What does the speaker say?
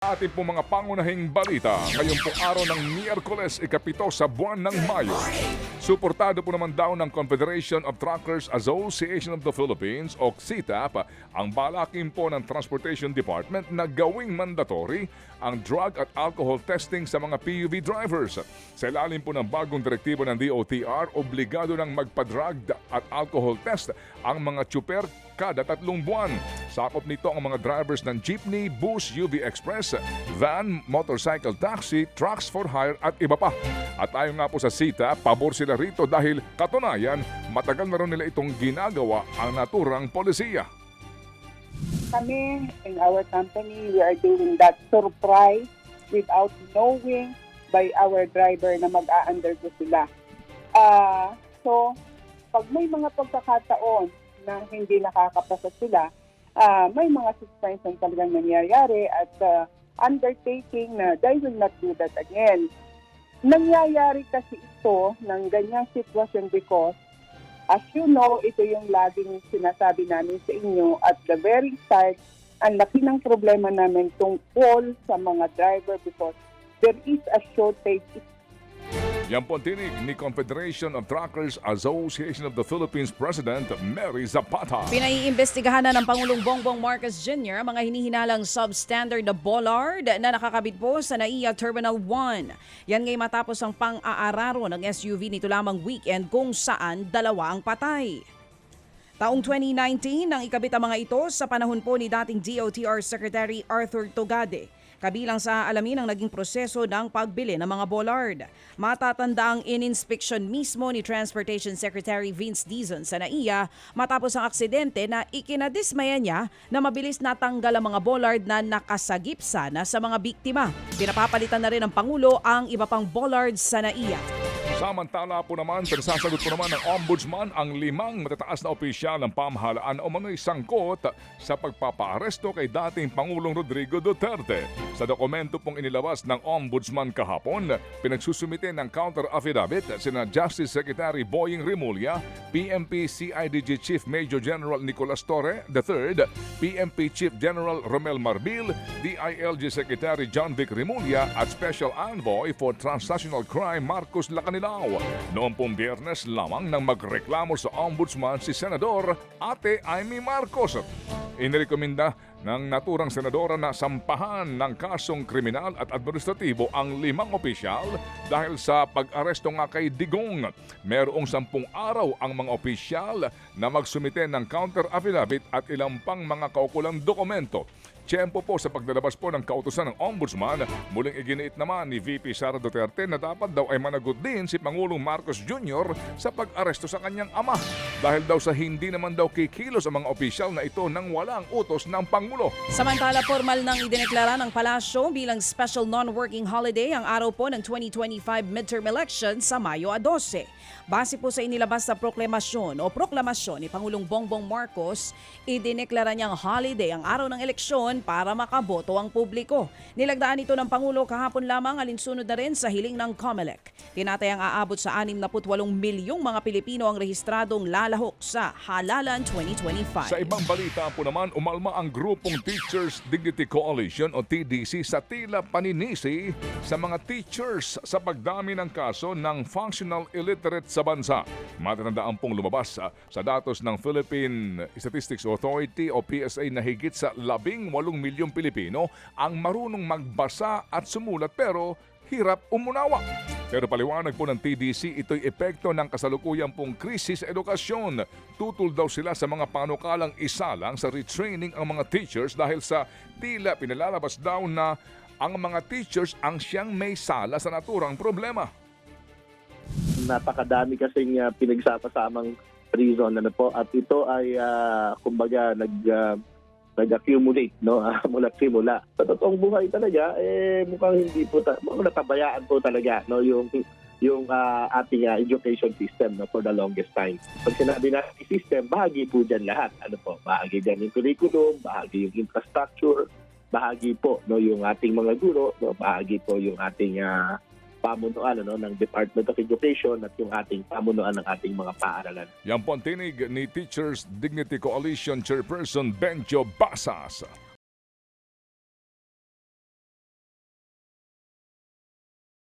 Ating po mga pangunahing balita ngayon po araw ng Miyerkules, ikapito sa buwan ng Mayo. Suportado po naman daw ng Confederation of Truckers Association of the Philippines o CTAP ang balakin po ng Transportation Department na gawing mandatory ang drug at alcohol testing sa mga PUV drivers. Sa ilalim po ng bagong direktibo ng DOTR, obligado ng magpa-drug at alcohol test ang mga tsuper kada 3 buwan. Sakop nito ang mga drivers ng jeepney, bus, UV Express, van, motorcycle taxi, trucks for hire at iba pa. At ayon nga po sa CITA, pabor sila rito dahil katunayan, matagal na rin nila itong ginagawa ang naturang polisiya. Kami, in our company, we are doing that surprise without knowing by our driver na mag-a-undergo sila. So, pag may mga pagkakataon na hindi nakakapasa sila, may mga suspension talagang nangyayari at undertaking na they will not do that again. Nangyayari kasi ito ng ganyang sitwasyon because, as you know, ito yung laging sinasabi namin sa inyo at the very start, ang laki ng problema namin tungkol sa mga driver because there is a shortage. Yan po ang tinig ni Confederation of Truckers Association of the Philippines President Mary Zapata. Pinaiimbestigahan na ng Pangulong Bongbong Marcos Jr. ang mga hinihinalang substandard na bollard na nakakabit po sa NAIA Terminal 1. Yan ngay matapos ang pang-aararo ng SUV nito lamang weekend kung saan 2 ang patay. Taong 2019 nang ikabit ang mga ito sa panahon po ni dating DOTR Secretary Arthur Togade. Kabilang sa alamin ang naging proseso ng pagbili ng mga bollard. Matatanda ang in-inspection mismo ni Transportation Secretary Vince Dizon sa NAIA matapos ang aksidente na ikinadismaya niya na mabilis natanggal ang mga bollard na nakasagip sana sa mga biktima. Pinapapalitan na rin ng Pangulo ang iba pang bollard sa NAIA. Samantala po naman, pinasasagot po naman ng Ombudsman ang 5 matataas na opisyal ng pamahalaan o mano'y sangkot sa pagpapaaresto kay dating Pangulong Rodrigo Duterte. Sa dokumento pong inilabas ng Ombudsman kahapon, pinagsusumite ng counter-affidavit sina Justice Secretary Boying Rimulya, PNP CIDG Chief Major General Nicolas Torre III, PNP Chief General Romel Marbil, DILG Secretary John Vic Rimulya at Special Envoy for Transnational Crime Marcos Lacanilao. Noong pong Biyernes lamang nang magreklamo sa Ombudsman si Senador Ate Amy Marcos. Inirekomenda ng naturang senadora na sampahan ng kasong kriminal at administratibo ang 5 opisyal dahil sa pag-aresto nga kay Digong. Merong 10 araw ang mga opisyal na magsumite ng counter-affidavit at ilang pang mga kaukulang dokumento. Tiyempo po sa paglalabas po ng kautusan ng Ombudsman, muling iginiit naman ni VP Sara Duterte na dapat daw ay managot din si Pangulong Marcos Jr. sa pag-aresto sa kanyang ama dahil daw sa hindi naman daw kikilos ang mga opisyal na ito nang walang utos ng Pangulo. Samantala, formal nang idineklara ng palasyo bilang special non-working holiday ang araw po ng 2025 midterm election sa Mayo 12. Base po sa inilabas na proklamasyon ni Pangulong Bongbong Marcos, idineklara niyang holiday ang araw ng eleksyon para makaboto ang publiko. Nilagdaan ito ng Pangulo kahapon lamang alinsunod na rin sa hiling ng COMELEC. Tinatayang aabot sa 68 milyong mga Pilipino ang rehistradong lalahok sa Halalan 2025. Sa ibang balita po naman, umalma ang grupong Teachers Dignity Coalition o TDC sa tila paninisi sa mga teachers sa pagdami ng kaso ng functional illiterate sa bansa. Matatandaan pong lumabas sa datos ng Philippine Statistics Authority o PSA na higit sa 18 milyong Pilipino ang marunong magbasa at sumulat pero hirap umunawa. Pero paliwanag po ng TDC, ito'y epekto ng kasalukuyan pong krisis sa edukasyon. Tutol daw sila sa mga panukalang isalang sa retraining ang mga teachers dahil sa tila pinalalabas daw na ang mga teachers ang siyang may sala sa naturang problema. Napakadami kasing pinagsama-samang reason po at ito ay kumbaga nag-accumulate mula simula. Sa totoong buhay talaga mukhang hindi po mukhang natabayaan po talaga yung ating education system for the longest time. Pag sinabi na system, bahagi po diyan lahat. Bahagi diyan yung curriculum, bahagi yung infrastructure, bahagi po yung ating mga guro, bahagi po yung ating pamunuan ng Department of Education at yung ating pamunuan ng ating mga paaralan. Yan po ang tinig ni Teachers Dignity Coalition Chairperson Benjo Basas.